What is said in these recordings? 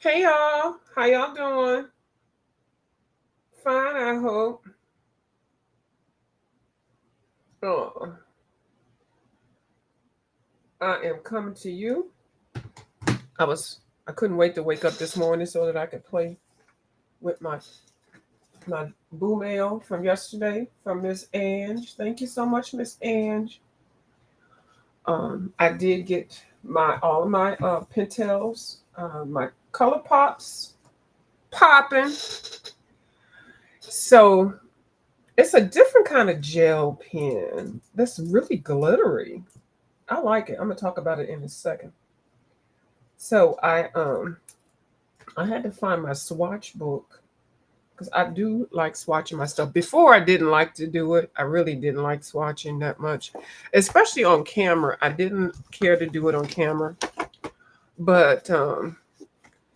Hey y'all, how y'all doing? Fine, I hope. Oh, I am coming to you. I was I couldn't wait to wake up this morning so that I could play with my boo mail from yesterday from Miss Ange. Thank you so much, Miss Ange. I did get my all of my Pentels, my color pops popping. So it's a different kind of gel pen that's really glittery. I like it. I'm gonna talk about it in a second. So I had to find my swatch book because I do like swatching my stuff. Before I didn't like to do it. I really didn't like swatching that much, especially on camera. I didn't care to do it on camera, but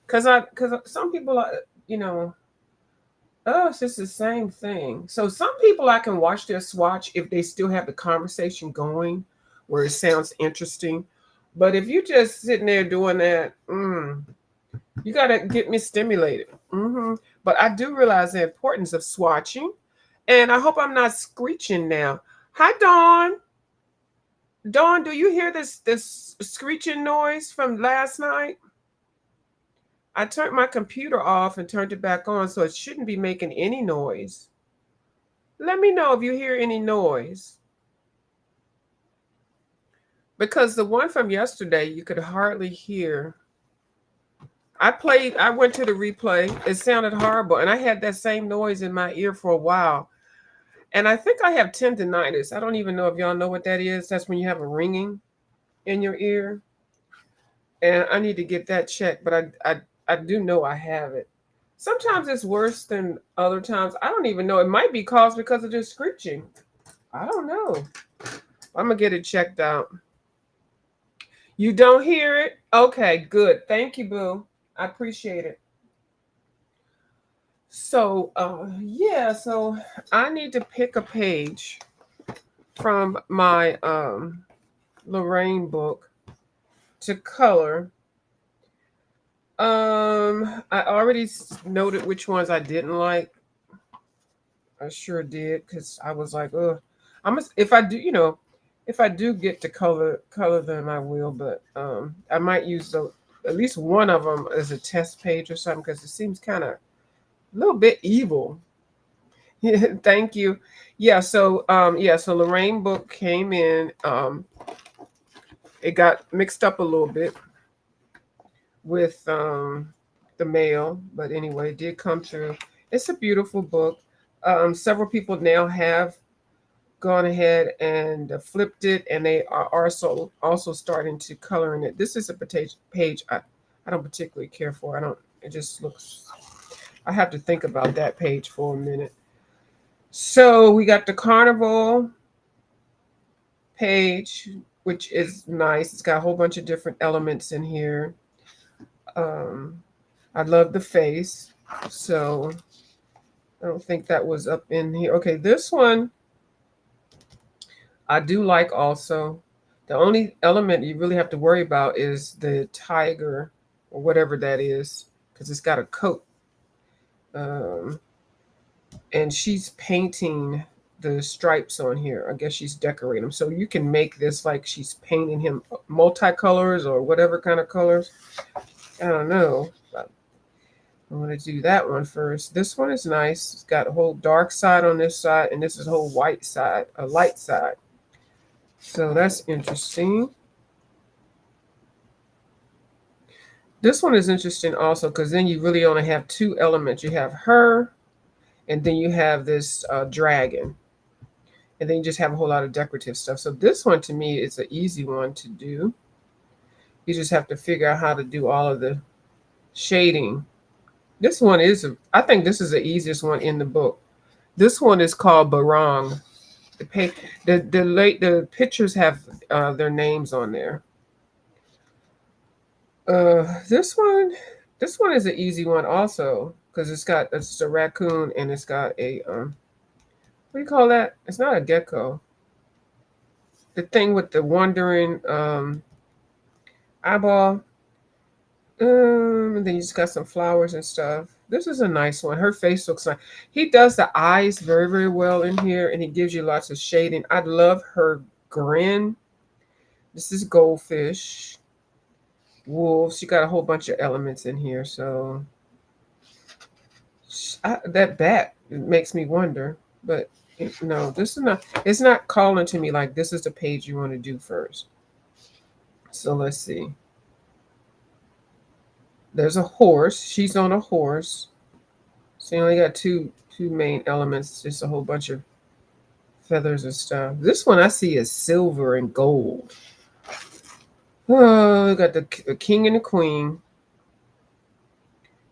because some people are, you know, oh, it's just the same thing. So some people I can watch their swatch if they still have the conversation going, where it sounds interesting. But if you just sitting there doing that, you got to get me stimulated. But I do realize the importance of swatching. And I hope I'm not screeching now. Hi, Dawn. Dawn, do you hear this screeching noise from last night? I turned my computer off and turned it back on, so it shouldn't be making any noise. Let me know if you hear any noise. Because the one from yesterday, you could hardly hear. I went to the replay. It sounded horrible. And I had that same noise in my ear for a while. And I think I have tendonitis. I don't even know if y'all know what that is. That's when you have a ringing in your ear. And I need to get that checked, but I do know I have it. Sometimes it's worse than other times. I don't even know. It might be caused because of this screeching. I don't know. I'm going to get it checked out. You don't hear it? Okay, good. Thank you, Boo. I appreciate it. So, yeah, so I need to pick a page from my Lorraine book to color. I already noted which ones I didn't like. I sure did because I was like, oh, if I do, if I do get to color them, I will. But I might use at least one of them as a test page or something because it seems kind of a little bit evil. Yeah, thank you. So Lorraine book came in. It got mixed up a little bit with the mail, but anyway, it did come through. It's a beautiful book. Several people now have gone ahead and flipped it, and they are also starting to color in it. This is a page I don't particularly care for. I don't. It just looks. I have to think about that page for a minute. So we got the carnival page, which is nice. It's got a whole bunch of different elements in here. Um, I love the face. So I don't think that was up in here. Okay, this one I do like also. The only element you really have to worry about is the tiger or whatever that is, because it's got a coat. Um, and she's painting the stripes on here. I guess she's decorating them. So you can make this like she's painting him multicolors or whatever kind of colors. I don't know. I'm going to do that one first. This one is nice. It's got a whole dark side on this side, and this is a whole white side, a light side. So that's interesting. This one is interesting also because then you really only have two elements. You have her, and then you have this dragon. And then you just have a whole lot of decorative stuff. So this one to me is an easy one to do. You just have to figure out how to do all of the shading. This one is, I think this is the easiest one in the book. This one is called Barong. The pictures have their names on there. This one is an easy one also because it's a raccoon and it's got a what do you call that? It's not a gecko. The thing with the wandering eyeball. And then you just got some flowers and stuff. This is a nice one. Her face looks nice. He does the eyes very, very well in here, and he gives you lots of shading. I love her grin. This is goldfish, wolves. She got a whole bunch of elements in here. So that bat, it makes me wonder. But no, this is not. It's not calling to me like this is the page you want to do first. So let's see. There's a horse. She's on a horse. So you only got two main elements, just a whole bunch of feathers and stuff. This one I see is silver and gold. Oh, we got the king and the queen,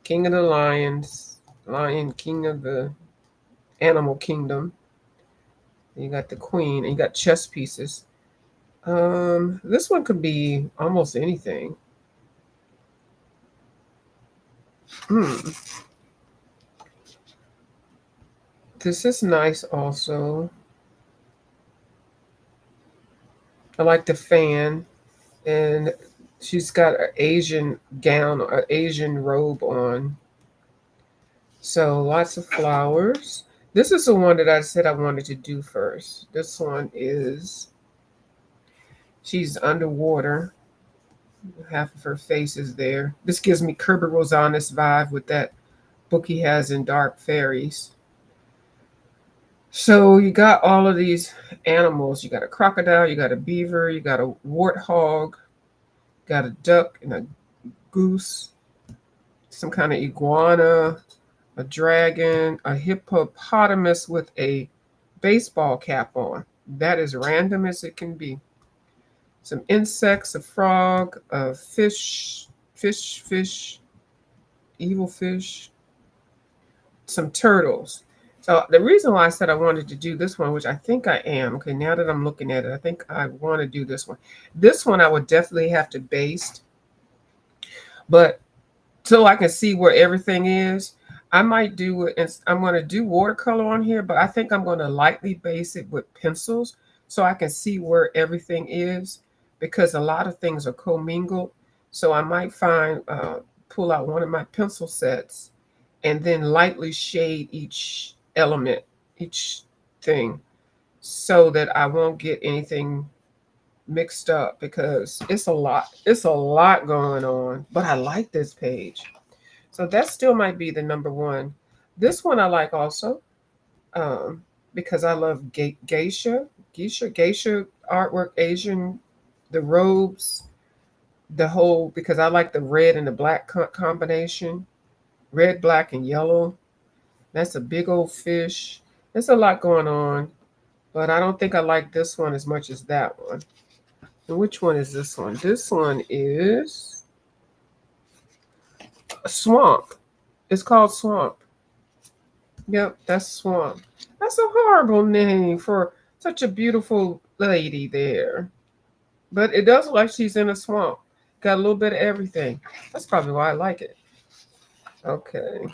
king of the lions, lion, king of the animal kingdom. You got the queen, and you got chess pieces. This one could be almost anything. Hmm. This is nice also. I like the fan, and she's got an Asian gown, an Asian robe on. So lots of flowers. This is the one that I said I wanted to do first. This one is, she's underwater. Half of her face is there. This gives me Kerber Rosanes vibe with that book he has in Dark Fairies. So you got all of these animals. You got a crocodile, you got a beaver, you got a warthog, got a duck and a goose, some kind of iguana, a dragon, a hippopotamus with a baseball cap on. That is random as it can be. Some insects, a frog, a fish, evil fish, some turtles. So the reason why I said I wanted to do this one, which I think I am, okay, now that I'm looking at it, I think I want to do this one. This one I would definitely have to baste, but so I can see where everything is. I might do it, and I'm going to do watercolor on here, but I think I'm going to lightly base it with pencils so I can see where everything is, because a lot of things are commingled. So I might pull out one of my pencil sets and then lightly shade each element, each thing, so that I won't get anything mixed up, because it's a lot. It's a lot going on, but I like this page. So that still might be the number one. This one I like also, because I love geisha artwork, Asian, the robes, the whole, because I like the red and the black combination, red, black, and yellow. That's a big old fish. There's a lot going on, but I don't think I like this one as much as that one. And which one is this one? This one is a swamp. It's called Swamp. Yep, that's Swamp. That's a horrible name for such a beautiful lady there. But it does look like she's in a swamp. Got a little bit of everything. That's probably why I like it. Okay.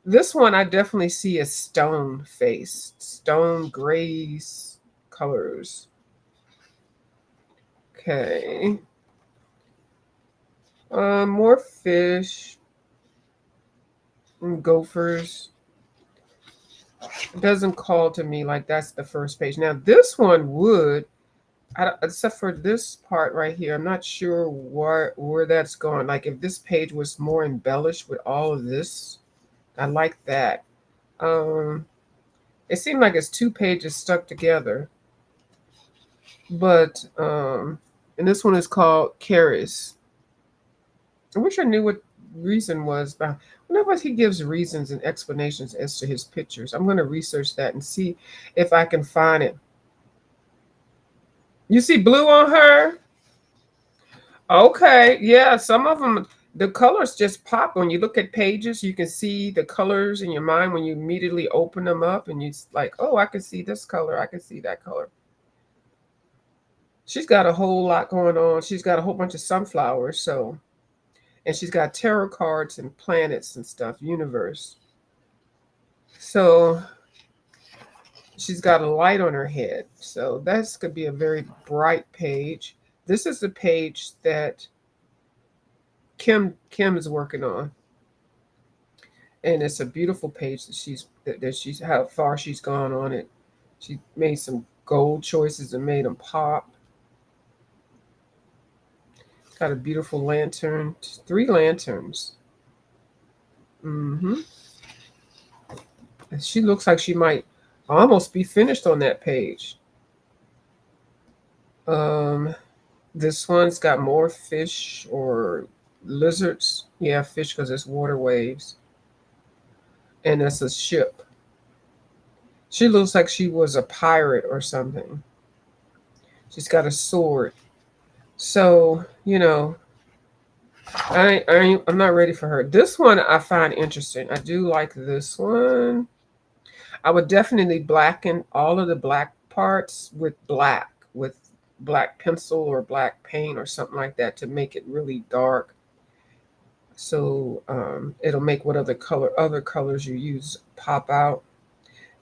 This one I definitely see a stone face. Stone grays colors. Okay. More fish. And gophers. It doesn't call to me like that's the first page. Now this one would, except for this part right here, I'm not sure where that's going. Like if this page was more embellished with all of this, I like that. It seemed like it's two pages stuck together. But and this one is called Caris. I wish I knew what reason was, but whenever he gives reasons and explanations as to his pictures, I'm going to research that and see if I can find it. You see blue on her? Okay, yeah, some of them, the colors just pop. When you look at pages, you can see the colors in your mind when you immediately open them up, and you like, oh, I can see this color, I can see that color. She's got a whole lot going on. She's got a whole bunch of sunflowers, so, and she's got tarot cards and planets and stuff, universe. So she's got a light on her head. So that's could be a very bright page. This is the page that Kim is working on. And it's a beautiful page that she's how far she's gone on it. She made some gold choices and made them pop. Got a beautiful lantern, 3 lanterns. Mm-hmm. And she looks like she might almost be finished on that page. Um, this one's got more fish or lizards. Yeah, fish because it's water waves. And it's a ship. She looks like she was a pirate or something. She's got a sword. So, I'm not ready for her. This one I find interesting. I do like this one. I would definitely blacken all of the black parts with black pencil or black paint or something like that to make it really dark. So it'll make what other colors you use pop out.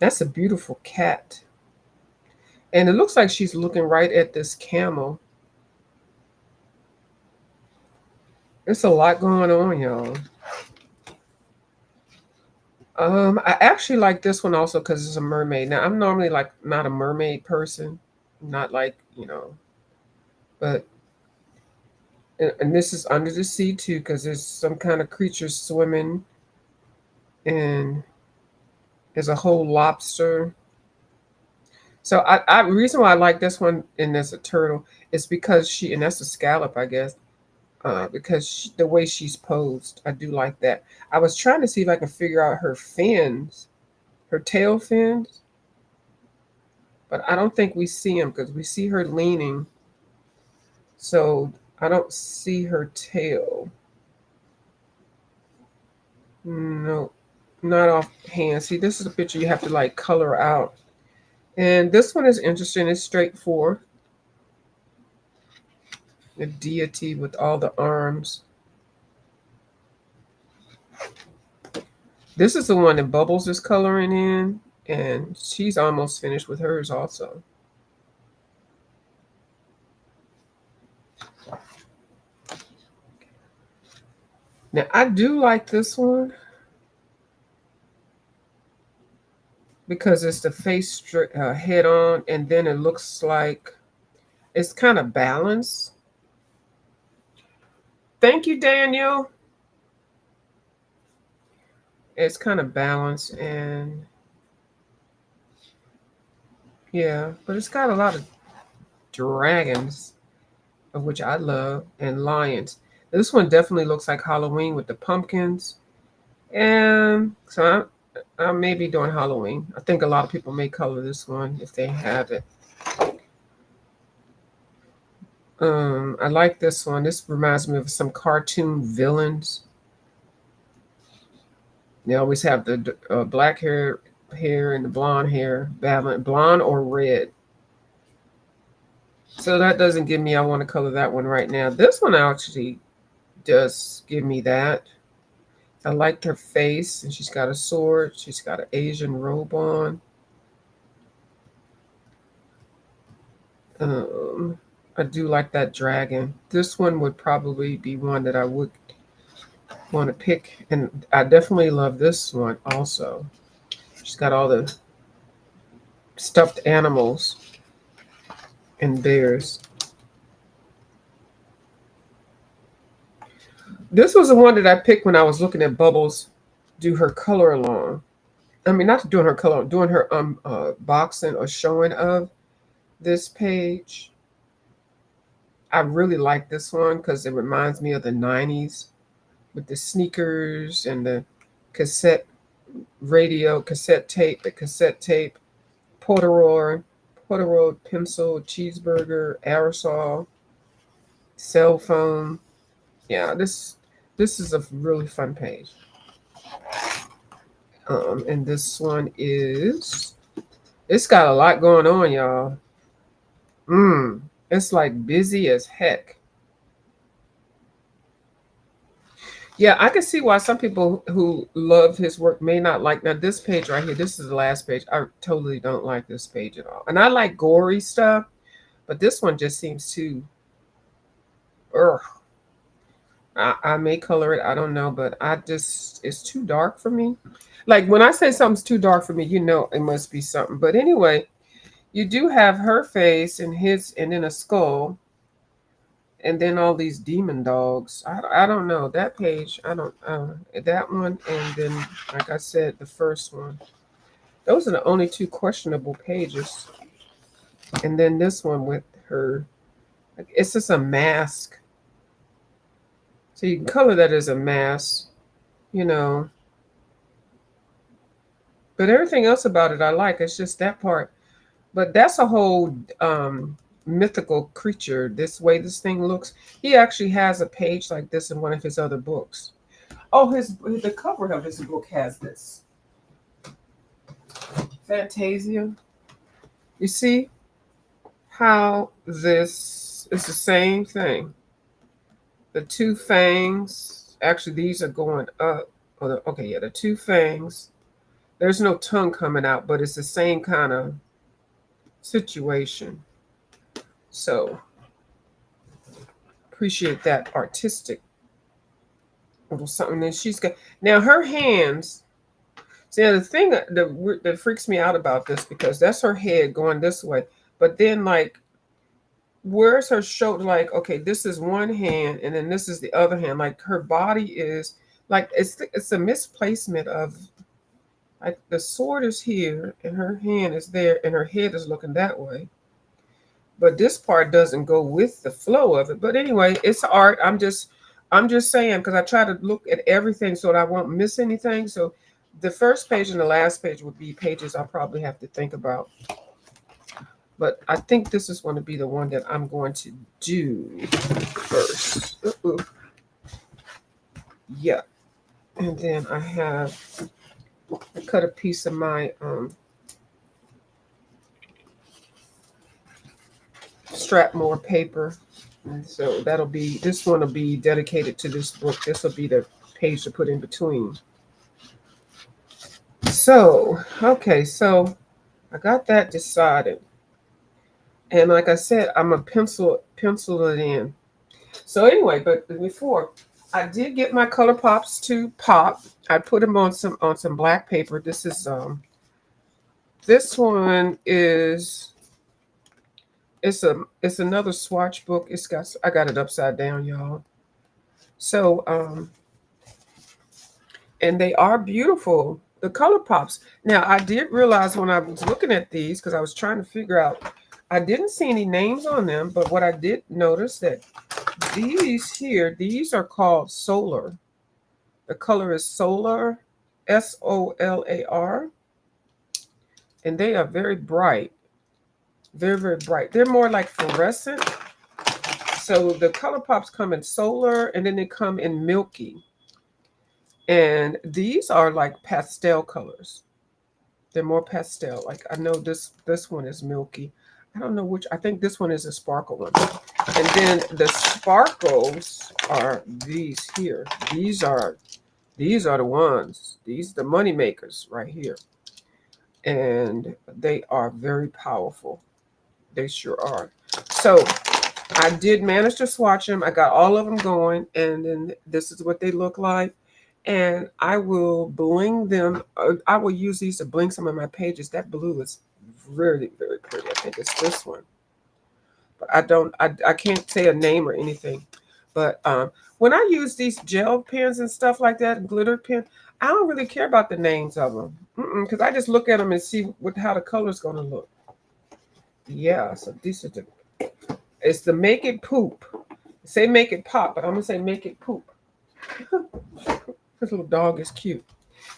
That's a beautiful cat. And it looks like she's looking right at this camel. There's a lot going on, y'all. I actually like this one also because it's a mermaid. Now I'm normally like not a mermaid person, not like but and this is under the sea too because there's some kind of creature swimming, and there's a whole lobster. So I reason why I like this one and there's a turtle is because and that's a scallop, I guess. Because the way she's posed, I do like that. I was trying to see if I can figure out her fins, her tail fins, but I don't think we see them because we see her leaning. So I don't see her tail. No, not offhand. See, this is a picture you have to like color out. And this one is interesting. It's straightforward. The deity with all the arms. This is the one that Bubbles is coloring in, and she's almost finished with hers also. Now, I do like this one because it's the face head on, and then it looks like it's kind of balanced. Thank you, Daniel. It's kind of balanced, and yeah, but it's got a lot of dragons, of which I love, and lions. This one definitely looks like Halloween with the pumpkins. And so I may be doing Halloween. I think a lot of people may color this one if they have it. I like this one. This reminds me of some cartoon villains. They always have the black hair and the blonde hair, blonde or red. So that doesn't give me, I want to color that one right now. This one actually does give me that. I liked her face, and she's got a sword. She's got an Asian robe on. I do like that dragon. This one would probably be one that I would want to pick, and I definitely love this one also. She's got all the stuffed animals and bears. This was the one that I picked when I was looking at Bubbles do her color along. I mean, not doing her color, doing her boxing or showing of this page. I really like this one because it reminds me of the 90s with the sneakers and the cassette cassette tape, Polaroid pencil, cheeseburger, aerosol, cell phone. Yeah, this is a really fun page. And this one it's got a lot going on, y'all. It's like busy as heck. Yeah, I can see why some people who love his work may not like. Now, this page right here, this is the last page. I totally don't like this page at all. And I like gory stuff, but this one just seems too, ugh. I may color it. I don't know, but I just, it's too dark for me. Like when I say something's too dark for me, you know it must be something. But anyway, you do have her face and his, and then a skull, and then all these demon dogs. I don't know that page. I don't that one, and then like I said, the first one. Those are the only two questionable pages. And then this one with her, it's just a mask. So you can color that as a mask, you know. But everything else about it I like. It's just that part. But that's a whole mythical creature. This way this thing looks. He actually has a page like this in one of his other books. Oh, the cover of his book has this. Fantasia. You see how this is the same thing. The two fangs. Actually, these are going up. Okay, yeah, the two fangs. There's no tongue coming out, but it's the same kind of situation. So appreciate that artistic little something that she's got. Now her hands. See, now the thing that freaks me out about this, because that's her head going this way, but then like, where's her shoulder? Like, okay, this is one hand, and then this is the other hand. Like her body is like, it's a misplacement of, like the sword is here, and her hand is there, and her head is looking that way. But this part doesn't go with the flow of it. But anyway, it's art. I'm just saying, because I try to look at everything so that I won't miss anything. So the first page and the last page would be pages I'll probably have to think about. But I think this is going to be the one that I'm going to do first. Yeah. And then I cut a piece of my Strapmore paper. And so this one will be dedicated to this book. This will be the page to put in between. So, okay, so I got that decided. And like I said, I'm a pencil it in. So anyway, but before I did get my color pops to pop. I put them on some black paper. This one is it's another swatch book. I got it upside down, y'all. So and they are beautiful. The color pops. Now I did realize when I was looking at these, because I was trying to figure out, I didn't see any names on them, but what I did notice that these are called Solar. The color is Solar, SOLAR, and they are very bright. Very, very bright. They're more like fluorescent. So the color pops come in Solar, and then they come in Milky. And these are like pastel colors. They're more pastel. Like I know this one is Milky. I don't know which. I think this one is a sparkle one. And then the sparkles are these here. These are the ones. These the money makers right here. And they are very powerful. They sure are. So I did manage to swatch them. I got all of them going, and then this is what they look like. And I will bling them. I will use these to bling some of my pages. That blue is really, very pretty. I think it's this one. But I can't say a name or anything. But when I use these gel pens and stuff like that, glitter pen, I don't really care about the names of them. Because I just look at them and see how the color's going to look. Yeah, so these are it's the make it poop. Say make it pop, but I'm going to say make it poop. This little dog is cute.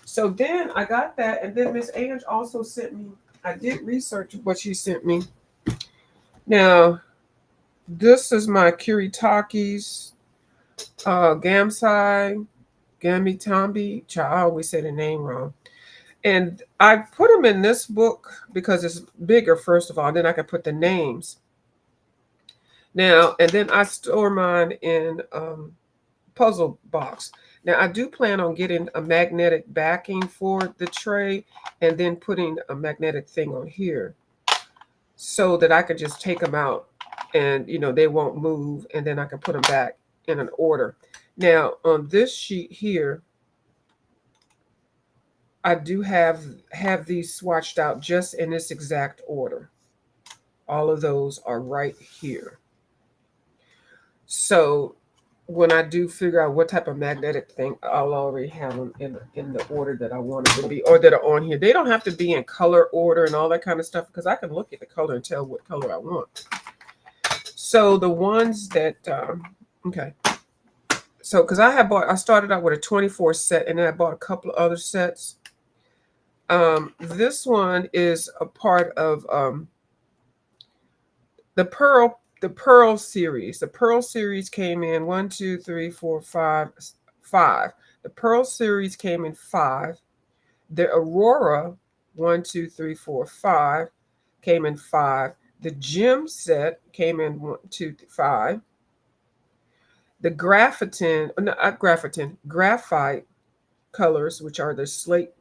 So then I got that, and then Miss Ange also sent me, I did research what she sent me. Now, this is my Kuritaki's Gamsai, Gamitambi. I always say the name wrong. And I put them in this book because it's bigger, first of all. Then I can put the names. Now, and then I store mine in puzzle box. Now, I do plan on getting a magnetic backing for the tray and then putting a magnetic thing on here so that I could just take them out and, they won't move, and then I can put them back in an order. Now on this sheet here, I do have these swatched out just in this exact order. All of those are right here. So when I do figure out what type of magnetic thing, I'll already have them in the order that I want it to be, or that are on here. They don't have to be in color order and all that kind of stuff, because I can look at the color and tell what color I want. So the ones that, okay. So, because I started out with a 24 set, and then I bought a couple of other sets. This one is a part of the Pearl series. The Pearl series came in 1, 2, 3, 4, 5, 5. The Pearl series came in 5. The Aurora 1, 2, 3, 4, 5 came in 5. The Gem set came in 1, 2, 5. The graphite colors, which are the slate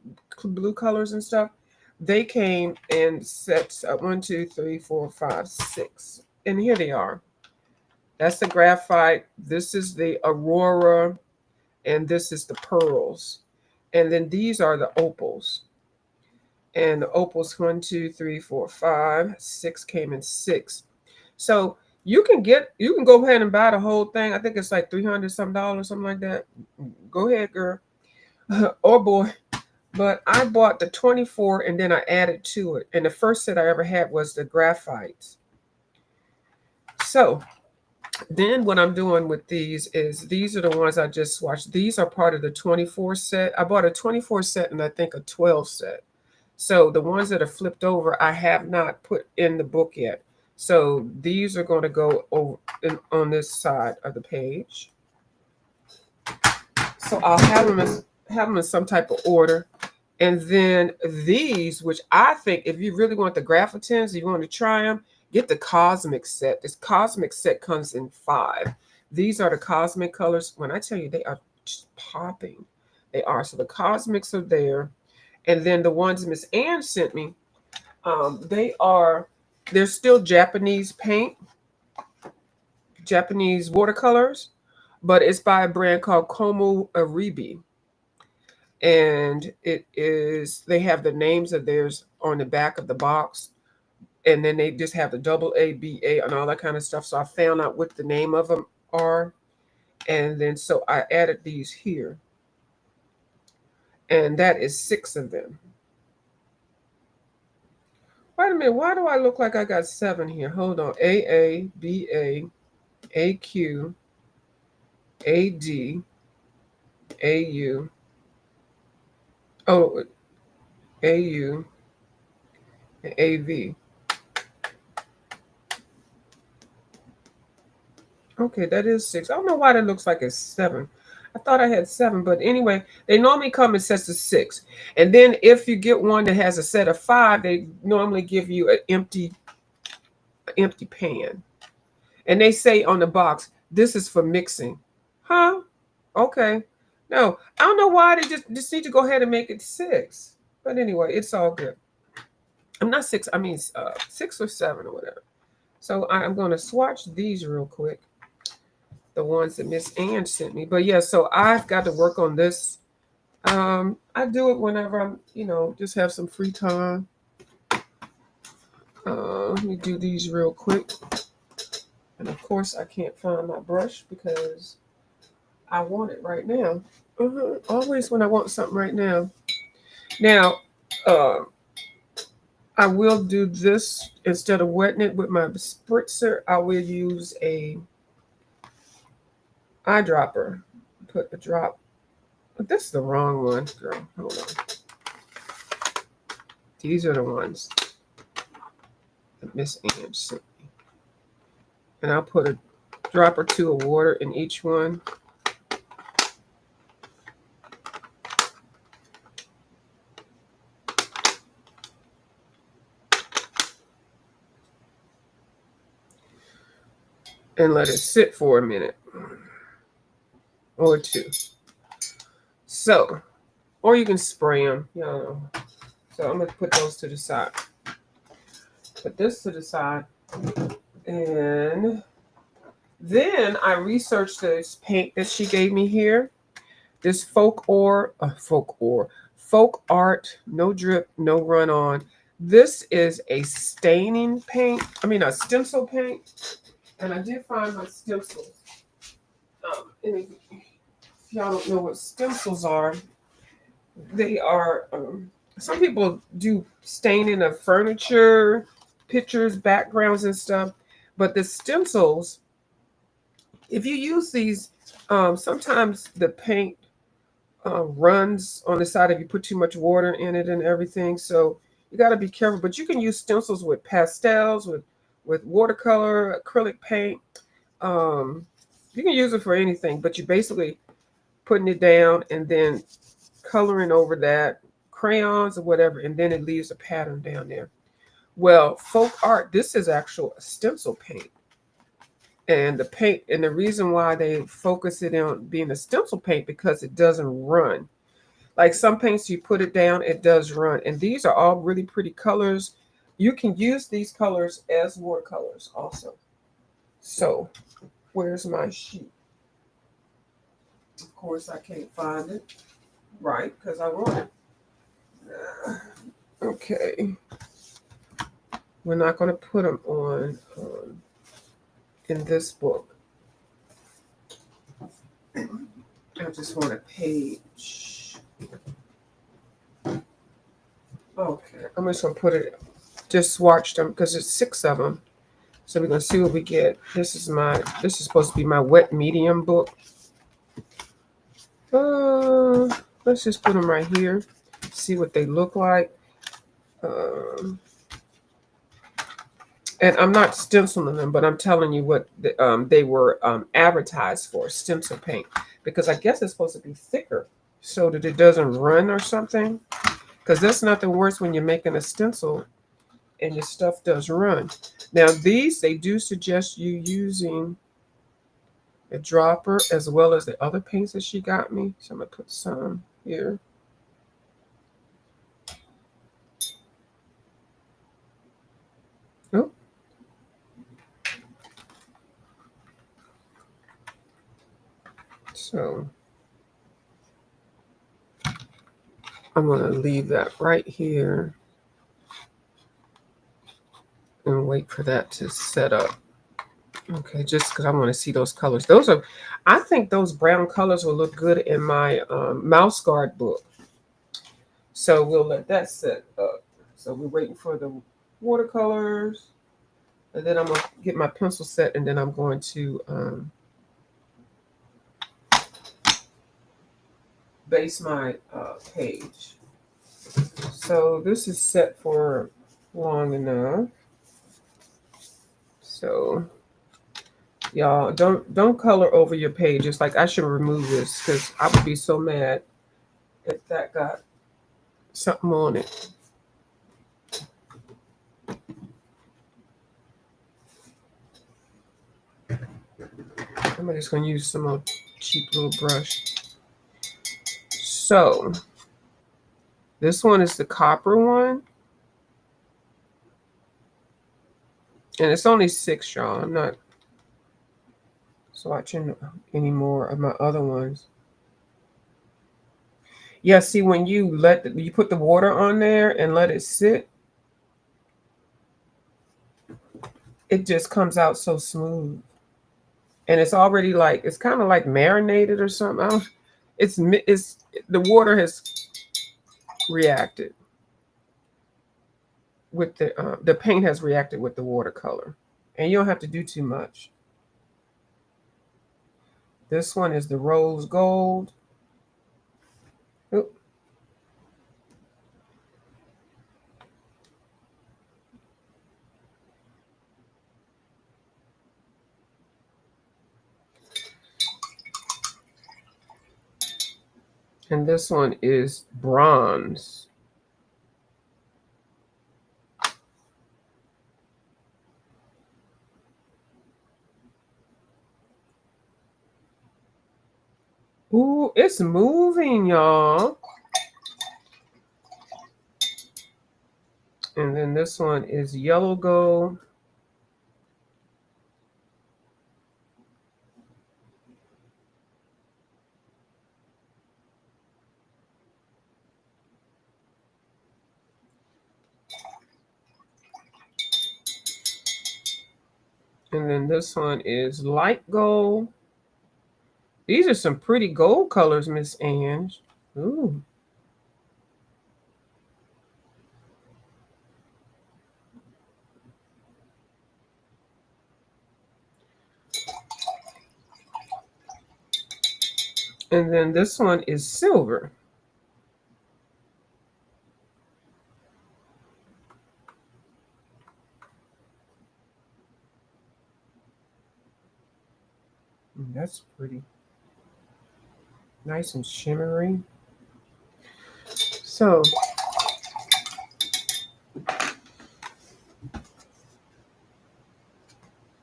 blue colors and stuff, they came in sets 1, 2, 3, 4, 5, 6. And here they are. That's the graphite. This is the Aurora. And this is the pearls. And then these are the opals. And the opals 1, 2, 3, 4, 5, 6 came in 6. So you can go ahead and buy the whole thing. I think it's like $300 some dollars, something like that. Go ahead, girl. Or boy. But I bought the 24 and then I added to it. And the first set I ever had was the graphites. So then what I'm doing with these is, these are the ones I just swatched. These are part of the 24 set. I bought a 24 set and I think a 12 set. So the ones that are flipped over, I have not put in the book yet. So these are going to go over on this side of the page. So I'll have them in some type of order. And then these, which I think if you really want the graphitins, you want to try them, get the Cosmic set. This Cosmic set comes in 5. These are the Cosmic colors. When I tell you, they are just popping. They are. So the Cosmics are there. And then the ones Miss Ann sent me, they're still Japanese paint, Japanese watercolors, but it's by a brand called Como Aribi. And they have the names of theirs on the back of the box. And then they just have the AA, BA, and all that kind of stuff. So I found out what the name of them are. And then so I added these here. And that is 6 of them. Wait a minute, why do I look like I got 7 here? Hold on. AA, BA, AQ, AD, AU. Oh, AU, and AV. Okay, that is 6. I don't know why that looks like it's 7. I thought I had 7, but anyway, they normally come in sets of 6. And then if you get one that has a set of 5, they normally give you an empty pan. And they say on the box, this is for mixing. Huh? Okay. No, I don't know why they just need to go ahead and make it 6. But anyway, it's all good. I'm not 6, I mean 6 or 7 or whatever. So I'm going to swatch these real quick. The ones that Miss Ann sent me. But yeah, so I've got to work on this. I do it whenever I'm, just have some free time. Let me do these real quick. And of course, I can't find my brush because I want it right now. Always when I want something right now. Now, I will do this instead of wetting it with my spritzer. I will use a eyedropper. Put a drop. But this is the wrong one, girl. Hold on. These are the ones that Miss Ann sent me. And I'll put a drop or 2 of water in each one. And let it sit for a minute or 2. So, or you can spray them, So I'm going to put those to the side. Put this to the side. And Then I researched this paint that she gave me here. This folk art, no drip, no run on. This is a staining paint. I mean, a stencil paint. And I did find my stencils. And if y'all don't know what stencils are, they are, some people do staining of furniture, pictures, backgrounds, and stuff. But the stencils, if you use these, sometimes the paint runs on the side if you put too much water in it and everything. So you got to be careful. But you can use stencils with pastels, with watercolor, acrylic paint. Um, you can use it for anything, but you basically putting it down and then coloring over that, crayons or whatever, and then it leaves a pattern down there. Well, folk art, this is actual stencil paint. And the paint, and the reason why they focus it on being a stencil paint, because it doesn't run. Like some paints, you put it down, it does run. And these are all really pretty colors. You can use these colors as watercolors also. So where's my sheet? Of course, I can't find it. Right, because I wrote it. Okay. We're not going to put them on in this book. I just want a page. Okay, I'm just going to put it, just swatch them because it's 6 of them. So we're going to see what we get. This is supposed to be my wet medium book. Let's just put them right here. See what they look like. And I'm not stenciling them, but I'm telling you what they were advertised for, stencil paint. Because I guess it's supposed to be thicker so that it doesn't run or something. Because that's nothing worse when you're making a stencil and your stuff does run. Now these, they do suggest you using a dropper as well as the other paints that she got me. So I'm going to put some here. Oh. So I'm going to leave that right here and wait for that to set up. Okay, just because I want to see those colors. I think those brown colors will look good in my mouse guard book. So we'll let that set up. So we're waiting for the watercolors. And then I'm going to get my pencil set, and then I'm going to base my page. So this is set for long enough. So y'all don't color over your page. It's like I should remove this because I would be so mad if that got something on it. I'm just going to use some old cheap little brush. So this one is the copper one. And it's only 6, y'all. I'm not swatching any more of my other ones. Yeah, see, when you you put the water on there and let it sit, it just comes out so smooth. And it's already like, it's kind of like marinated or something. It's the water has reacted with the paint has reacted with the watercolor, and you don't have to do too much. This one is the rose gold. Oop. And this one is bronze. Ooh, it's moving, y'all. And then this one is yellow gold. And then this one is light gold. These are some pretty gold colors, Miss Ange. Ooh. And then this one is silver. That's pretty. Nice and shimmery. So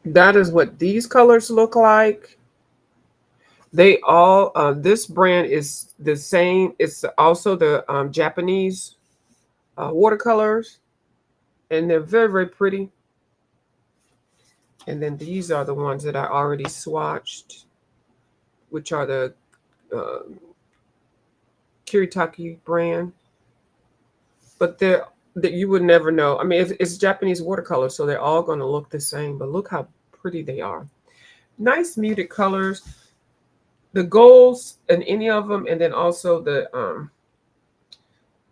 that is what these colors look like. They all, this brand is the same. It's also the Japanese watercolors, and they're very, very pretty. And then these are the ones that I already swatched, which are the Kiritaki brand. But they're that you would never know. I mean, it's Japanese watercolor, so they're all going to look the same. But look how pretty they are. Nice muted colors. The golds in any of them, and then also the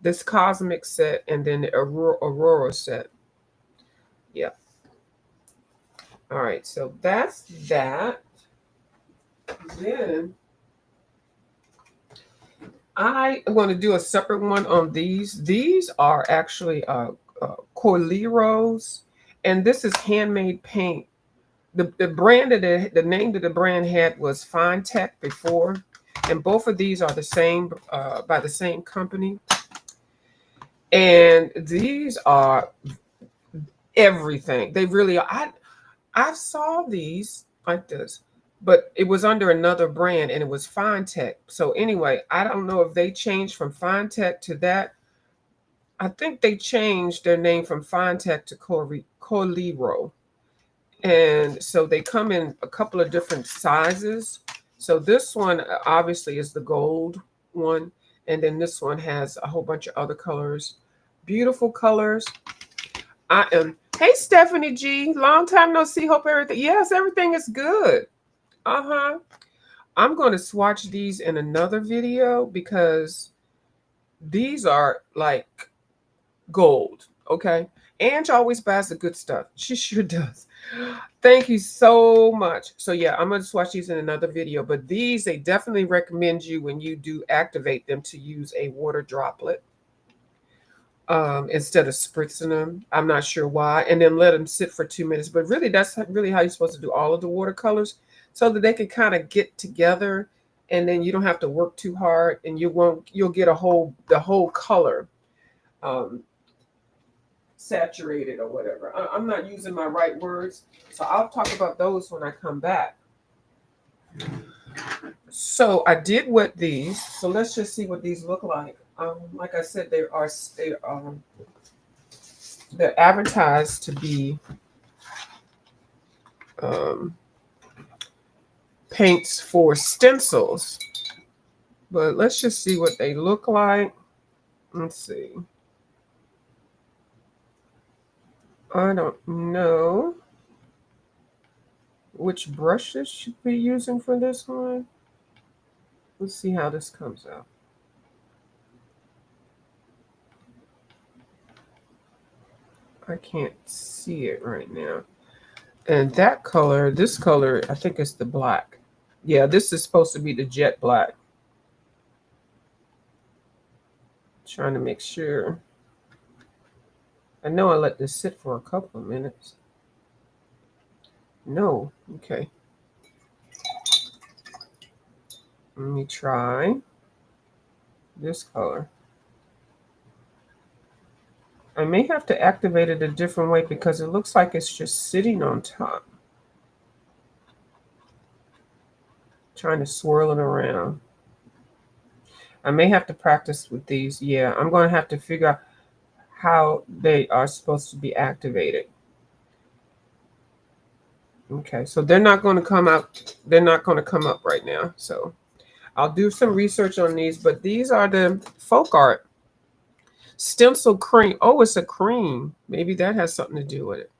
this cosmic set, and then the Aurora set. Yeah. All right, so that's that. Then I am going to do a separate one on these. These are actually Coleros, and this is handmade paint. The brand of the name that the brand had was Fine Tech before, and both of these are the same by the same company. And these are everything. They really are. I saw these like this, but it was under another brand and it was Fine Tech. So anyway, I don't know if they changed from Fine Tech to that. I think they changed their name from Fine Tech to Coliro. And so they come in a couple of different sizes. So this one obviously is the gold one. And then this one has a whole bunch of other colors. Beautiful colors. I am. Hey, Stephanie G. Long time no see. Hope everything. Yes, everything is good. I'm going to swatch these in another video because these are like gold. Okay. Ange always buys the good stuff. She sure does. Thank you so much. So yeah, I'm going to swatch these in another video, but these, they definitely recommend you when you do activate them to use a water droplet instead of spritzing them. I'm not sure why. And then let them sit for 2 minutes. But really, that's really how you're supposed to do all of the watercolors, so that they can kind of get together, and then you don't have to work too hard, and you'll get the whole color saturated or whatever. I'm not using my right words, so I'll talk about those when I come back. So I did wet these. So let's just see what these look like. Like I said, they're advertised to be paints for stencils, but let's just see what they look like. Let's see. I don't know which brushes should be using for this one. Let's see how this comes out. I can't see it right now. And that color, this color, I think it's the black. Yeah, this is supposed to be the jet black. Trying to make sure. I know I let this sit for a couple of minutes. No, okay. Let me try this color. I may have to activate it a different way because it looks like it's just sitting on top. Trying to swirl it around. I may have to practice with these. Yeah, I'm going to have to figure out how they are supposed to be activated. Okay, so they're not going to come out. They're not going to come up right now. So I'll do some research on these, but these are the folk art. Stencil cream. Oh, it's a cream. Maybe that has something to do with it.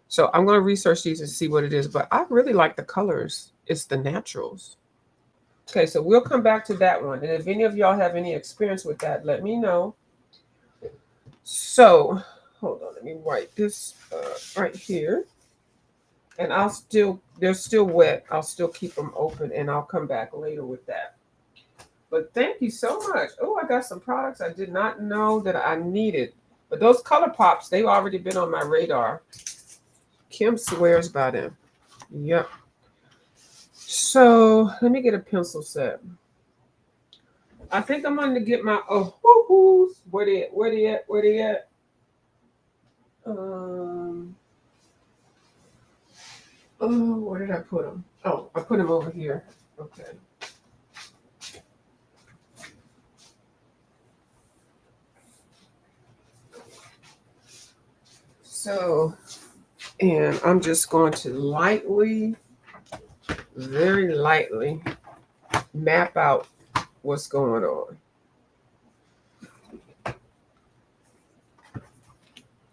So I'm going to research these and see what it is. But I really like the colors. It's the naturals. Okay, so we'll come back to that one. And if any of y'all have any experience with that, let me know. So, hold on. Let me write this right here. And they're still wet. I'll still keep them open and I'll come back later with that. But thank you so much. Oh, I got some products I did not know that I needed. But those color pops, they've already been on my radar. Kim swears by them. Yep. So let me get a pencil set. I think I'm going to get my whoos. Where they at? Where they at? Where they at? Oh, where did I put them? Oh, I put them over here. Okay. So, and I'm just going to lightly, very lightly map out what's going on.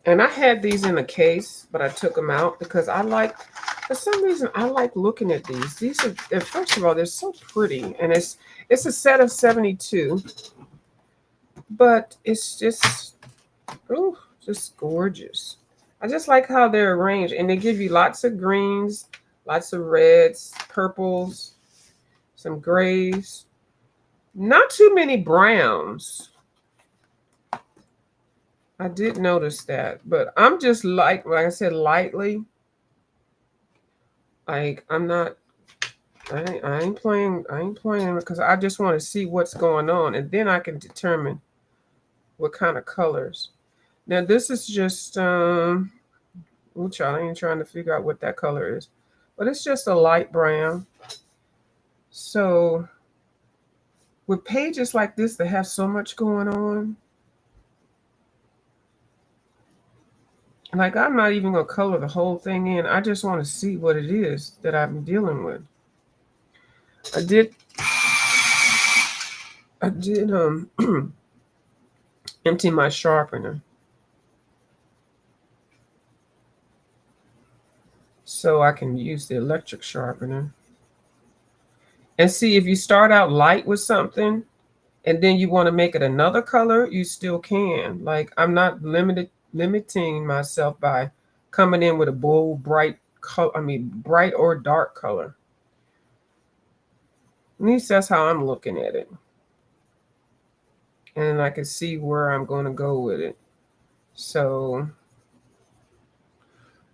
And I had these in a case, but I took them out because for some reason, I like looking at these. First of all, they're so pretty. And it's a set of 72, but it's just gorgeous. I just like how they're arranged. And they give you lots of greens, lots of reds, purples, some grays, not too many browns. I did notice that, but I'm just like I said, lightly. Like I'm not, I ain't playing because I just want to see what's going on, and then I can determine what kind of colors. Now this is just, ooh, child, I ain't trying to figure out what that color is, but it's just a light brown. So with pages like this that have so much going on, like I'm not even gonna color the whole thing in. I just want to see what it is that I'm dealing with. I did empty my sharpener. So I can use the electric sharpener. And see, if you start out light with something and then you want to make it another color, you still can. Like I'm not limiting myself by coming in with a bold, bright color. I mean, bright or dark color. At least that's how I'm looking at it. And I can see where I'm going to go with it. So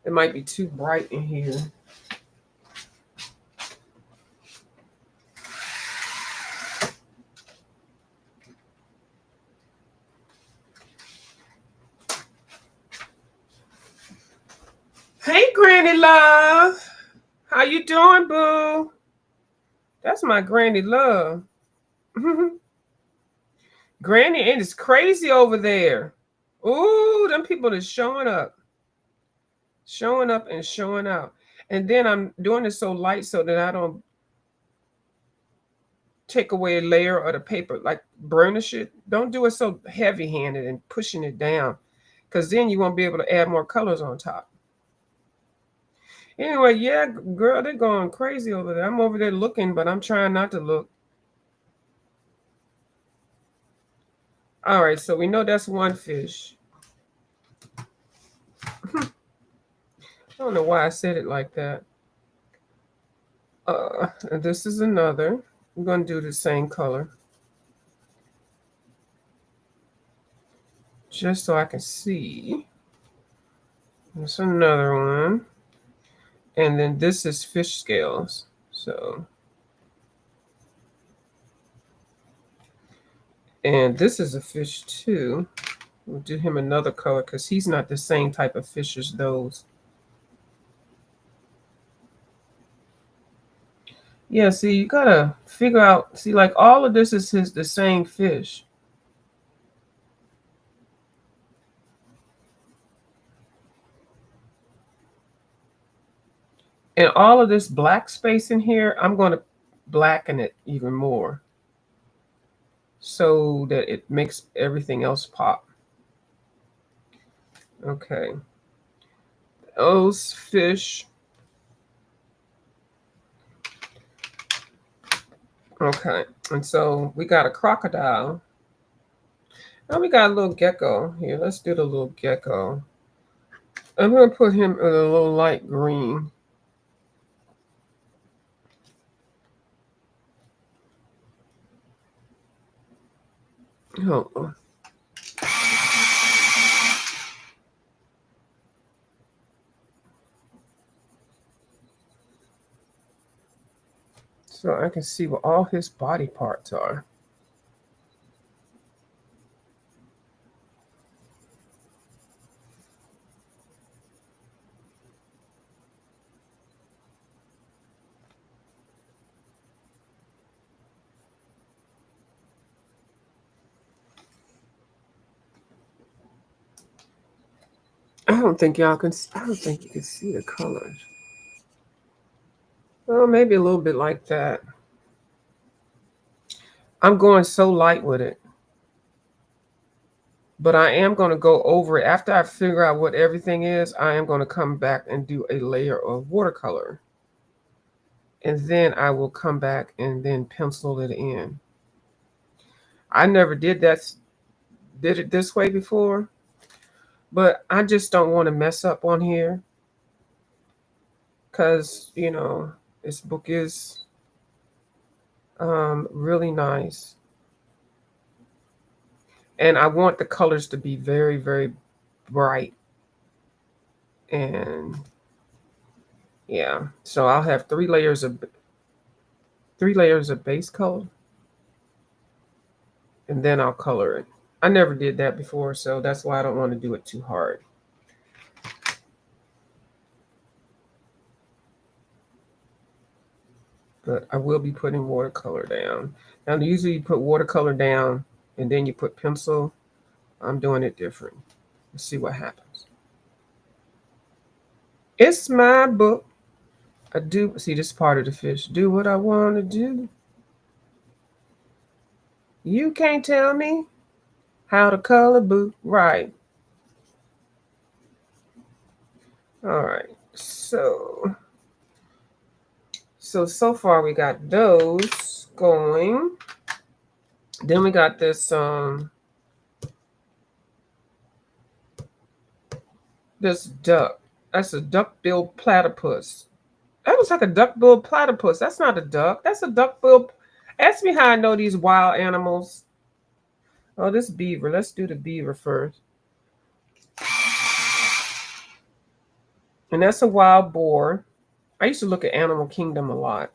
it might be too bright in here. Hey, Granny Love. How you doing, boo? That's my Granny Love. Granny, and it's crazy over there. Ooh, them people is showing up. Showing up and showing out. And then I'm doing it so light so that I don't take away a layer of the paper, like burnish it. Don't do it so heavy-handed and pushing it down, because then you won't be able to add more colors on top. Anyway, yeah, girl, they're going crazy over there. I'm over there looking, but I'm trying not to look. All right, so we know that's one fish. I don't know why I said it like that. And this is another. I'm going to do the same color. Just so I can see. That's another one. And then this is fish scales. So, and this is a fish too. We'll do him another color because he's not the same type of fish as those. Yeah, see, you gotta figure out, see, like all of this is the same fish. And all of this black space in here, I'm going to blacken it even more so that it makes everything else pop. Okay. Those fish. Okay, and so we got a crocodile. Now we got a little gecko here. Let's do the little gecko. I'm gonna put him in a little light green. Oh. So I can see what all his body parts are. I don't think y'all can. I don't think you can see the colors. Well, maybe a little bit like that. I'm going so light with it. But I am going to go over it. After I figure out what everything is, I am going to come back and do a layer of watercolor. And then I will come back and then pencil it in. I never did it this way before. But I just don't want to mess up on here. Because, this book is really nice. And I want the colors to be very, very bright. And yeah, so I'll have three layers of base color. And then I'll color it. I never did that before, so that's why I don't want to do it too hard. But I will be putting watercolor down. Now, usually you put watercolor down and then you put pencil. I'm doing it different. Let's see what happens. It's my book. I do see this part of the fish. Do what I want to do. You can't tell me how to color, boo. Right. All right. So far we got those going. Then we got this duck. That's a duck-billed platypus. That looks like a duck-billed platypus. That's not a duck. That's a duck-billed. Ask me how I know these wild animals. Oh, this beaver. Let's do the beaver first. And that's a wild boar. I used to look at Animal Kingdom a lot.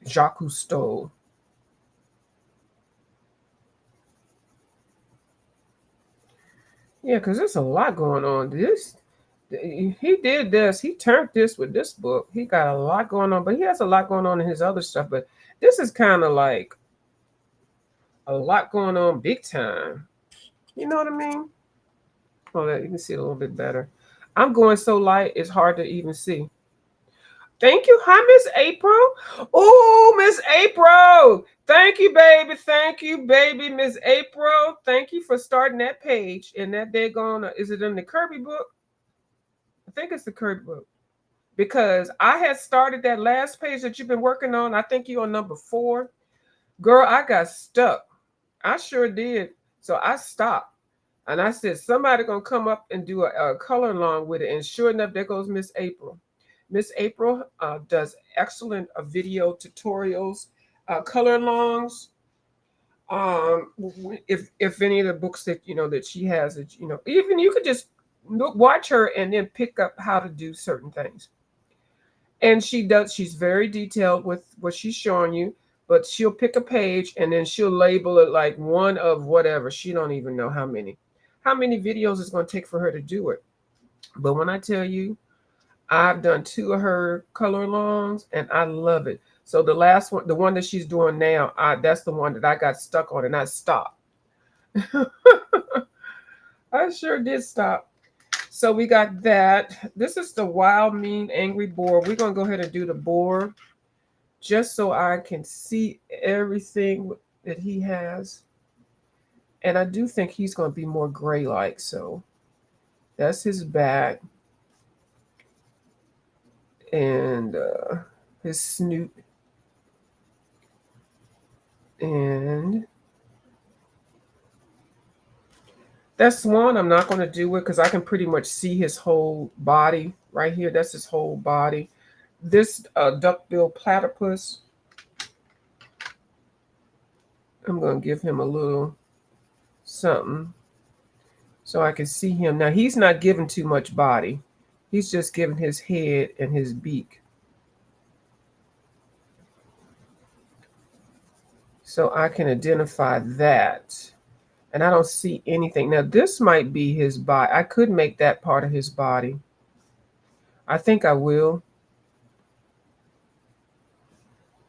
Jacques Cousteau. Yeah, because there's a lot going on. He did this. He turned this with this book. He got a lot going on, but he has a lot going on in his other stuff. But this is kind of like a lot going on big time. You know what I mean? Oh, you can see it a little bit better. I'm going so light, it's hard to even see. Thank you. Hi, Miss April. Oh, Miss April. Thank you, baby. Thank you, baby. Miss April. Thank you for starting that page. And that daggone, is it in the Kirby book? I think it's the Kirby book. Because I had started that last page that you've been working on. I think you're on number 4. Girl, I got stuck. I sure did. So I stopped. And I said, somebody going to come up and do a color along with it. And sure enough, there goes Miss April. Miss April does excellent video tutorials, color alongs. If any of the books that that she has, that even you could just watch her and then pick up how to do certain things. And she's very detailed with what she's showing you, but she'll pick a page and then she'll label it like one of whatever. She don't even know how many videos it's going to take for her to do it. But when I tell you, I've done 2 of her color alongs and I love it. So the last one, the one that she's doing now, that's the one that I got stuck on and I stopped. I sure did stop. So we got that. This is the Wild, Mean, Angry Boar. We're going to go ahead and do the boar just so I can see everything. that he has. And I do think he's going to be more gray-like. So that's his back. And his snoot. And that swan, I'm not going to do it because I can pretty much see his whole body right here. That's his whole body. This duckbill platypus, I'm going to give him a little something so I can see him. Now, he's not giving too much body. He's just giving his head and his beak. So I can identify that. And I don't see anything. Now, this might be his body. I could make that part of his body. I think I will.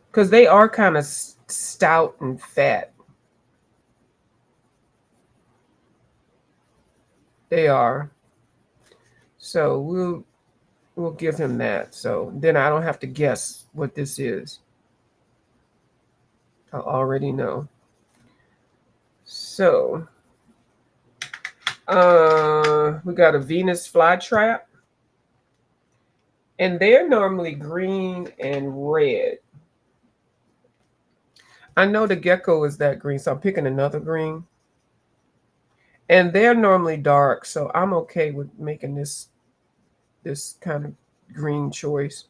Because they are kind of stout and fat. They are. So we'll give him that. So then I don't have to guess what this is. I already know. So we got a Venus flytrap. And they're normally green and red. I know the gecko is that green, so I'm picking another green. And they're normally dark, so I'm okay with making this kind of green choice.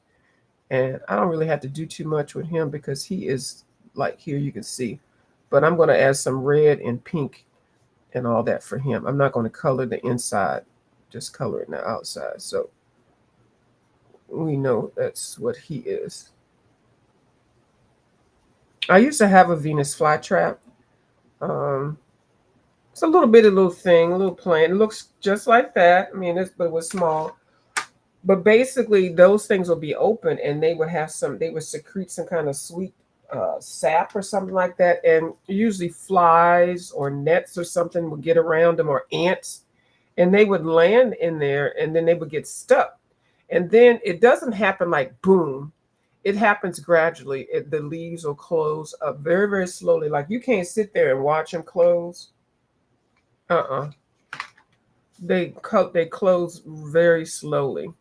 And I don't really have to do too much with him because he is like here, you can see. But I'm going to add some red and pink and all that for him. I'm not going to color the inside, just color it the outside. So we know that's what he is. I used to have a Venus flytrap. It's a little bitty little thing, a little plant. It looks just like that. I mean, but it was small. But basically, those things will be open, and they would have they would secrete some kind of sweet sap or something like that. And usually flies or nets or something would get around them, or ants, and they would land in there, and then they would get stuck. And then it doesn't happen like boom. It happens gradually. The leaves will close up very, very slowly. Like you can't sit there and watch them close. They close very slowly.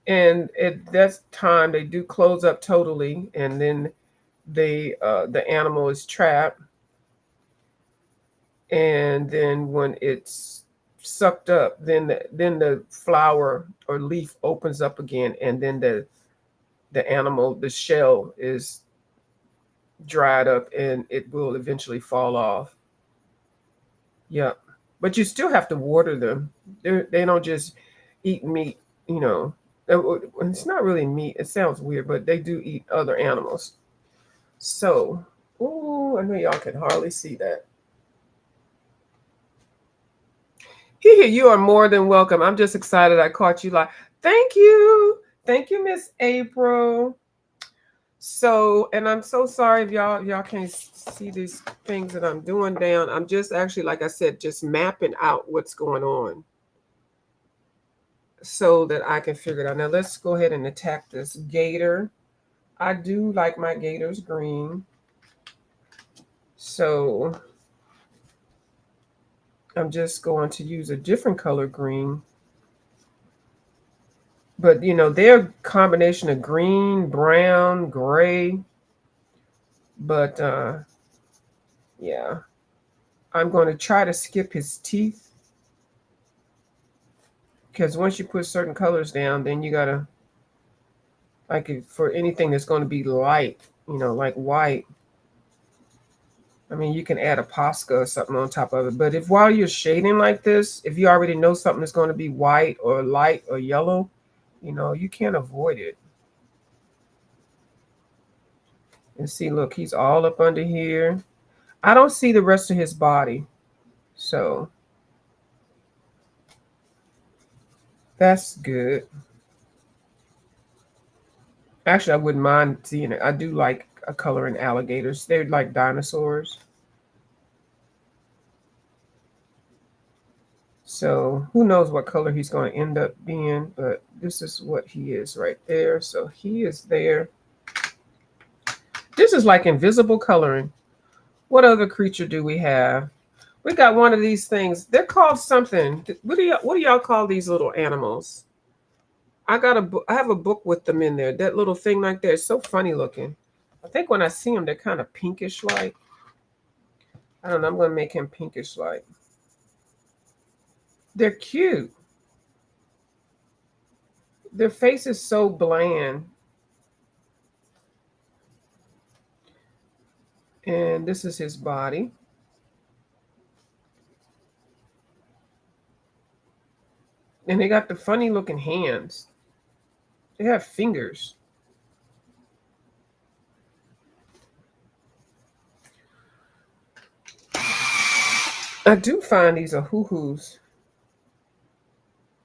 And at that time they do close up totally, and then the animal is trapped. And then when it's sucked up, then the flower or leaf opens up again, and then the animal, the shell is dried up, and it will eventually fall off. Yeah, but you still have to water them. They don't just eat meat, you know. It's not really meat. It sounds weird, but they do eat other animals. So, ooh, I know y'all can hardly see that. Here, you are more than welcome. I'm just excited I caught you live. Thank you. Thank you, Miss April. So, and I'm so sorry if y'all can't see these things that I'm doing down. I'm just actually, like I said, just mapping out what's going on so that I can figure it out. Now let's go ahead and attack this gator. I do like my gators green. So I'm just going to use a different color green. But, you know, they're a combination of green, brown, gray. But, yeah. I'm going to try to skip his teeth. Because once you put certain colors down, then you got to, like for anything that's going to be light, you know, like white. I mean, you can add a Posca or something on top of it. But if while you're shading like this, if you already know something is going to be white or light or yellow, you know, you can't avoid it. And see, look, he's all up under here. I don't see the rest of his body. So that's good. Actually, I wouldn't mind seeing it. I do like a color in alligators. They're like dinosaurs. So who knows what color he's going to end up being, but this is what he is right there. So he is there. This is like invisible coloring. What other creature do we have? We got one of these things. They're called something. What do y'all call these little animals? I got a book. I have a book with them in there. That little thing like that is so funny looking. I think when I see them, they're kind of pinkish like. I don't know. I'm gonna make him pinkish like. They're cute. Their face is so bland. And this is his body. And they got the funny looking hands. They have fingers. I do find these ahoo-hoos.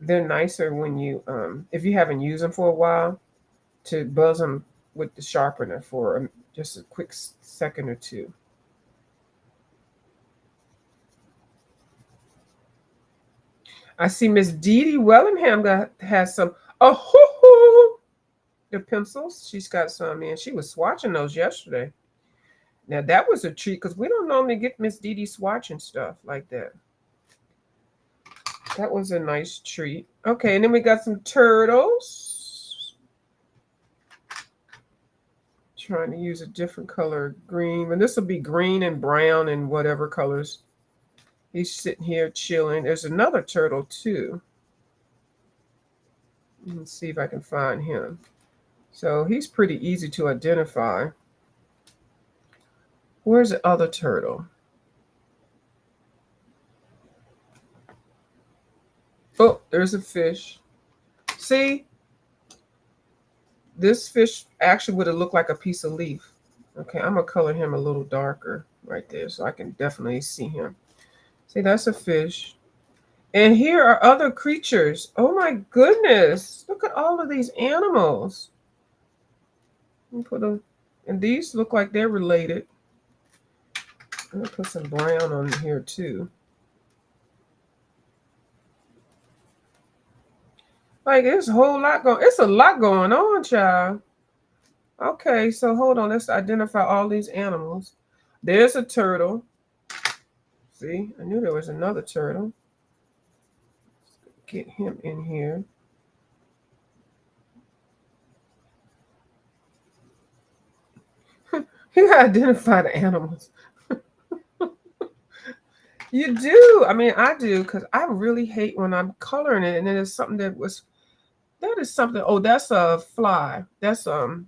They're nicer when you, if you haven't used them for a while, to buzz them with the sharpener for just a quick second or two. I see Miss Dee Dee Wellingham has some ahoo-hoo the pencils. She's got some in. She was swatching those yesterday. Now that was a treat because we don't normally get Miss Dee Dee swatching stuff like that. That was a nice treat. Okay, and then we got some turtles. Trying to use a different color green. And this will be green and brown and whatever colors. He's sitting here chilling. There's another turtle too. Let's see if I can find him. So he's pretty easy to identify. Where's the other turtle? Oh, there's a fish. See? This fish actually would have looked like a piece of leaf. Okay, I'm going to color him a little darker right there so I can definitely see him. See, that's a fish. And here are other creatures. Oh my goodness. Look at all of these animals. Put them, and these look like they're related. I'm going to put some brown on here too. Like there's a whole lot going. It's a lot going on, child. Okay, so hold on. Let's identify all these animals. There's a turtle. See, I knew there was another turtle. Let's get him in here. You gotta identify the animals. You do. I mean, I do because I really hate when I'm coloring it and then there's something that is something. Oh, that's a fly. That's a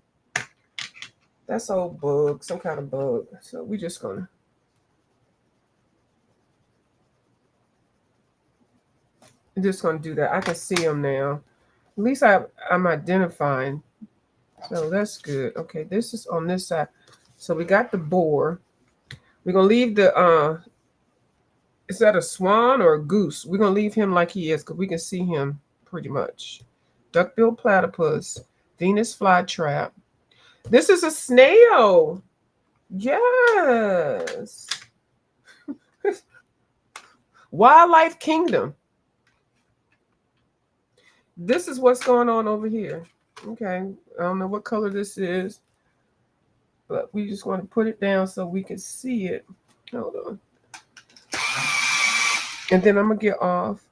bug, some kind of bug. So we're just gonna. I'm just gonna do that. I can see them now. At least I'm identifying. So that's good. Okay, this is on this side. So we got the boar. We're gonna leave the is that a swan or a goose? We're gonna leave him like he is because we can see him pretty much. Duck-billed platypus, Venus flytrap. This is a snail. Yes. Wildlife Kingdom. This is what's going on over here. Okay, I don't know what color this is, but we just want to put it down so we can see it. Hold on. And then I'm going to get off.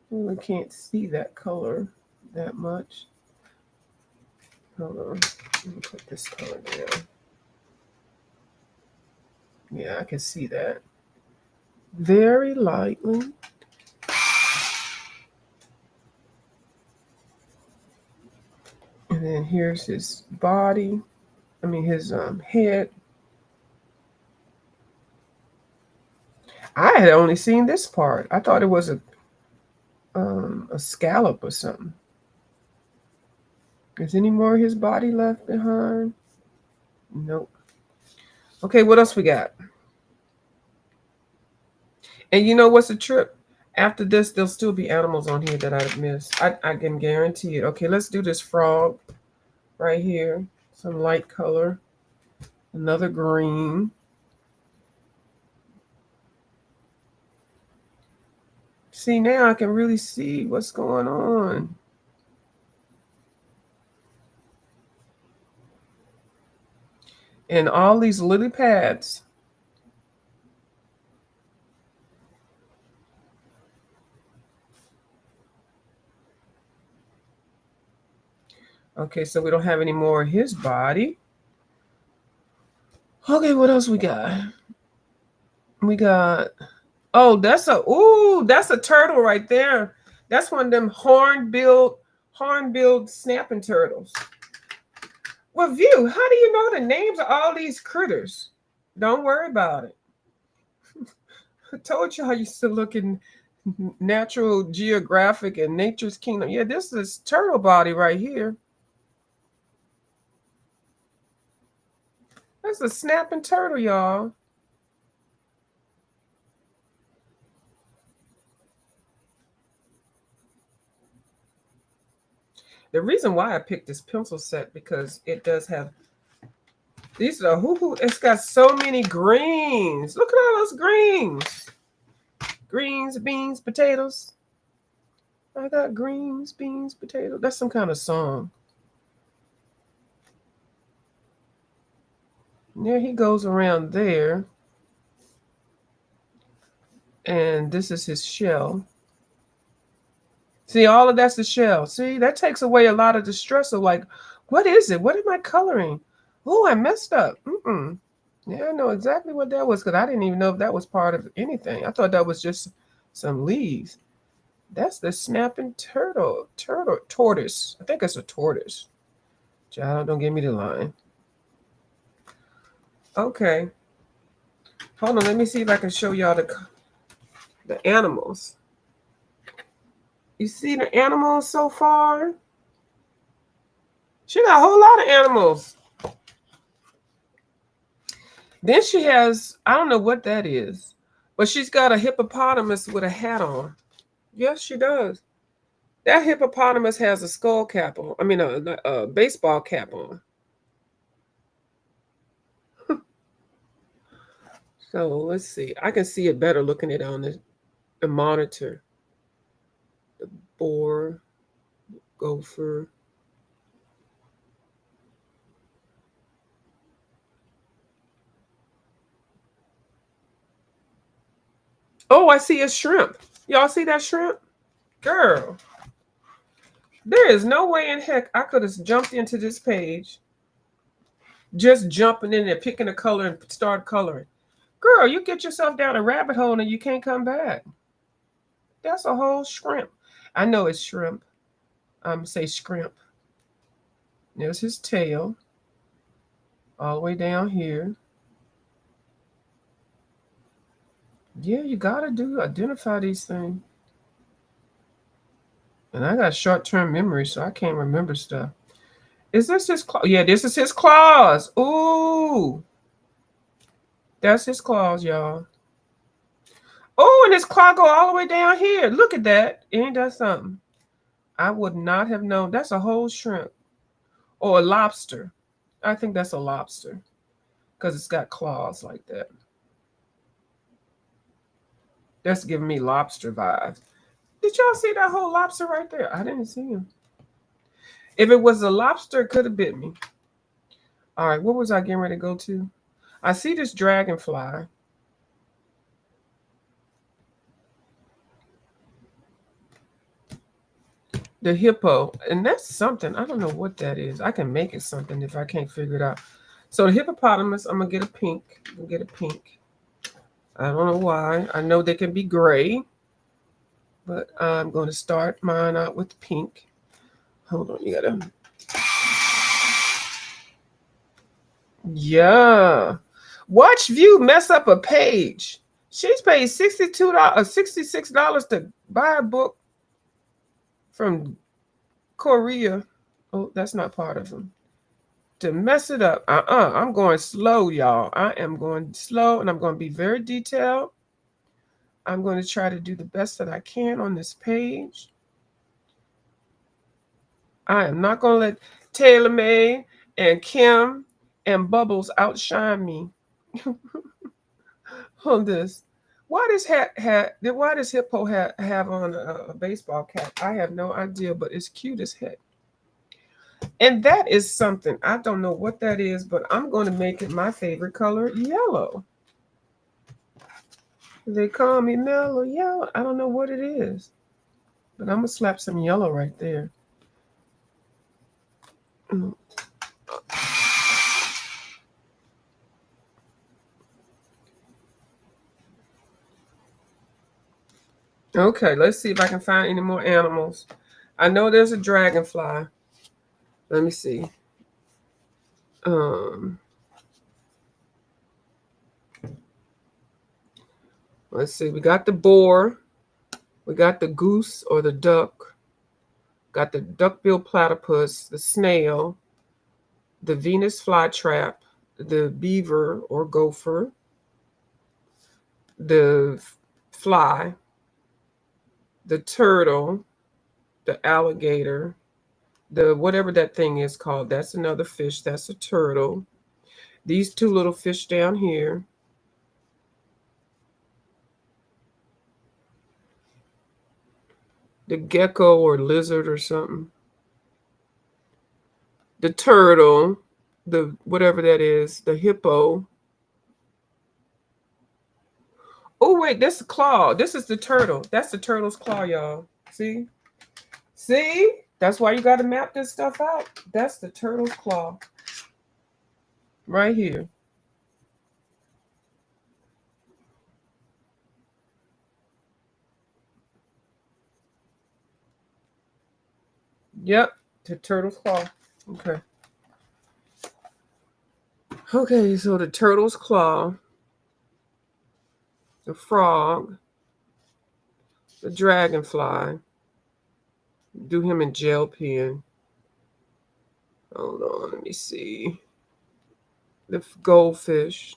We can't see that color that much. Hold on. Let me put this color down. Yeah, I can see that. Very lightly. And then here's his body. I mean, his head. I had only seen this part. I thought it was a scallop or something. Is any more of his body left behind? Nope. Okay, what else we got? And you know what's a trip? After this, there'll still be animals on here that I've missed. I can guarantee it. Okay, let's do this frog right here. Some light color. Another green. See, now I can really see what's going on. And all these lily pads. Okay, so we don't have any more of his body. Okay, what else we got? We got, oh, that's a turtle right there. That's one of them hornbilled snapping turtles. Well, View, how do you know the names of all these critters? Don't worry about it. I told you I used to look in Natural Geographic and Nature's Kingdom. Yeah, this is turtle body right here. That's a snapping turtle, y'all. The reason why I picked this pencil set because it does have these are hoo-hoo. It's got so many greens. Look at all those greens. Greens, beans, potatoes. I got greens, beans, potatoes. That's some kind of song. There he goes around there. And this is his shell. See, all of that's the shell. See, that takes away a lot of the stress of like, what is it? What am I coloring? Oh, I messed up. Yeah, I know exactly what that was because I didn't even know if that was part of anything. I thought that was just some leaves. That's the snapping tortoise. I think it's a tortoise. Child, don't give me the line. Okay. Hold on, let me see if I can show y'all the animals. You see the animals so far? She got a whole lot of animals. Then she has, I don't know what that is, but she's got a hippopotamus with a hat on. Yes, she does. That hippopotamus has a skull cap on. I mean, a baseball cap on. So let's see. I can see it better looking at it on the monitor. The boar, gopher. Oh, I see a shrimp. Y'all see that shrimp? Girl, there is no way in heck I could have jumped into this page, just jumping in there, picking a color and start coloring. Girl, you get yourself down a rabbit hole and you can't come back. That's a whole shrimp. I know it's shrimp. I'm say scrimp. There's his tail, all the way down here. Yeah, you gotta identify these things. And I got short-term memory, so I can't remember stuff. Is this his claw? Yeah, this is his claws. Ooh. That's his claws, y'all. Oh, and his claw go all the way down here. Look at that. Ain't that something? I would not have known. That's a whole shrimp. Or a lobster. I think that's a lobster. Because it's got claws like that. That's giving me lobster vibes. Did y'all see that whole lobster right there? I didn't see him. If it was a lobster, it could have bit me. All right, what was I getting ready to go to? I see this dragonfly. The hippo, and that's something. I don't know what that is. I can make it something if I can't figure it out. So the hippopotamus, I'm gonna get a pink. I don't know why. I know they can be gray, but I'm going to start mine out with pink. Hold on, you gotta. Yeah. Watch View mess up a page. She's paid $66 to buy a book from Korea. Oh, that's not part of them. To mess it up. I'm going slow, y'all. I am going slow and I'm going to be very detailed. I'm going to try to do the best that I can on this page. I am not going to let Taylor May and Kim and Bubbles outshine me on this. Why does hippo have on a baseball cap? I have no idea, but it's cute as heck. And that is something, I don't know what that is, but I'm going to make it my favorite color, yellow. They call me mellow yellow. I don't know what it is, but I'm going to slap some yellow right there. Mm. Okay, let's see if I can find any more animals. I know there's a dragonfly. Let me see. Um, let's see. We got the boar. We got the goose or the duck. Got the duck-billed platypus, the snail, the Venus flytrap, the beaver or gopher, the fly, the turtle, the alligator, the whatever that thing is called. That's another fish. That's a turtle. These two little fish down here. The gecko or lizard or something. The turtle, the whatever that is, the hippo. Oh wait, that's the claw. This is the turtle. That's the turtle's claw, y'all. See? See? That's why you got to map this stuff out. That's the turtle's claw. Right here. Yep, the turtle's claw. Okay. Okay, so the turtle's claw, the frog, the dragonfly. Do him in gel pen. Hold on, let me see. The goldfish.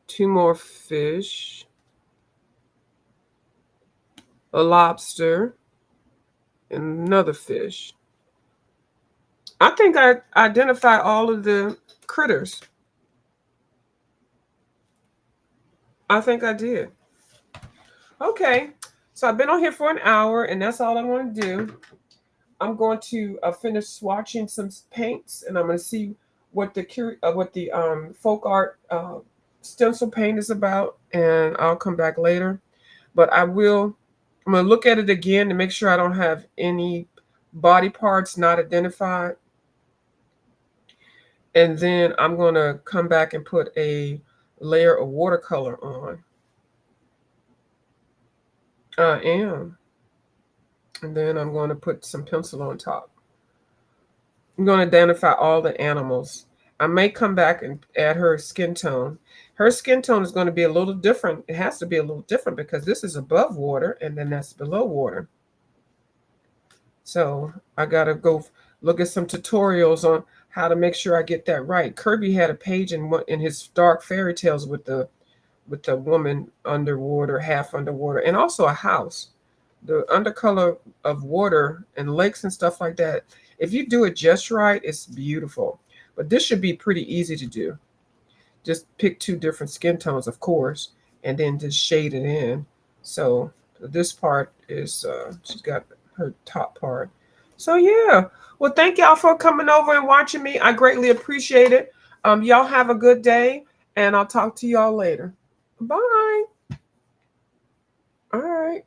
Two more fish. A lobster. And another fish. I think I identified all of the critters. I think I did. Okay, so I've been on here for an hour, and that's all I want to do. I'm going to finish swatching some paints, and I'm going to see what the folk art stencil paint is about, and I'll come back later. But I'm going to look at it again to make sure I don't have any body parts not identified. And then I'm going to come back and put a layer of watercolor on. I am. And then I'm going to put some pencil on top. I'm going to identify all the animals. I may come back and add her skin tone. Her skin tone is going to be a little different. It has to be a little different because this is above water and then that's below water. So I got to go look at some tutorials on how to make sure I get that right. Kirby had a page in his dark fairy tales with the woman underwater, half underwater, and also a house. The undercolor of water and lakes and stuff like that, if you do it just right, it's beautiful. But this should be pretty easy to do. Just pick two different skin tones, of course, and then just shade it in. So this part is, she's got her top part. So yeah, well, thank y'all for coming over and watching me. I greatly appreciate it. Y'all have a good day, and I'll talk to y'all later. Bye. All right.